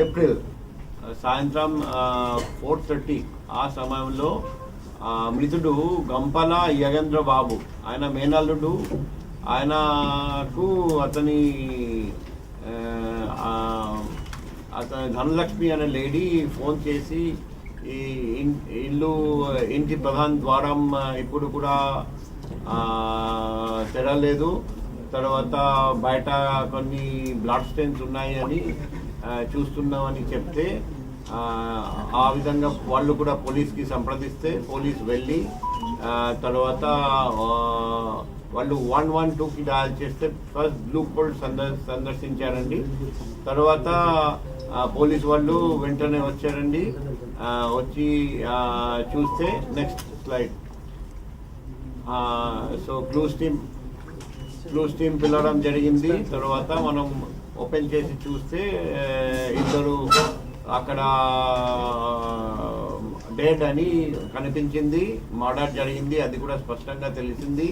April సాయంత్రం 4:30 ఆ సమయంలో మృతుడు గంపల యగేంద్ర బాబు, ఆయన మేనల్లుడు, ఆయనకు అతని ధనలక్ష్మి అనే లేడీ ఫోన్ చేసి ఈ ఇంటి ప్రధాన ద్వారం ఇప్పుడు కూడా తెరలేదు, తర్వాత బయట కొన్ని బ్లడ్ స్టెయిన్స్ ఉన్నాయి అని చూస్తున్నామని చెప్తే ఆ విధంగా వాళ్ళు కూడా పోలీస్కి సంప్రదిస్తే పోలీస్ వెళ్ళి తర్వాత వాళ్ళు 112కి డయల్ చేస్తే ఫస్ట్ బ్లూ కోల్డ్ సందర్శించారండి. తర్వాత పోలీస్ వాళ్ళు వెంటనే వచ్చారండి. వచ్చి చూస్తే next slide. So clues team పిలవడం జరిగింది. తర్వాత మనం ఓపెన్ చేసి చూస్తే ఇద్దరు అక్కడ డెడ్ అని కనిపించింది, మర్డర్ జరిగింది, అది కూడా స్పష్టంగా తెలిసింది.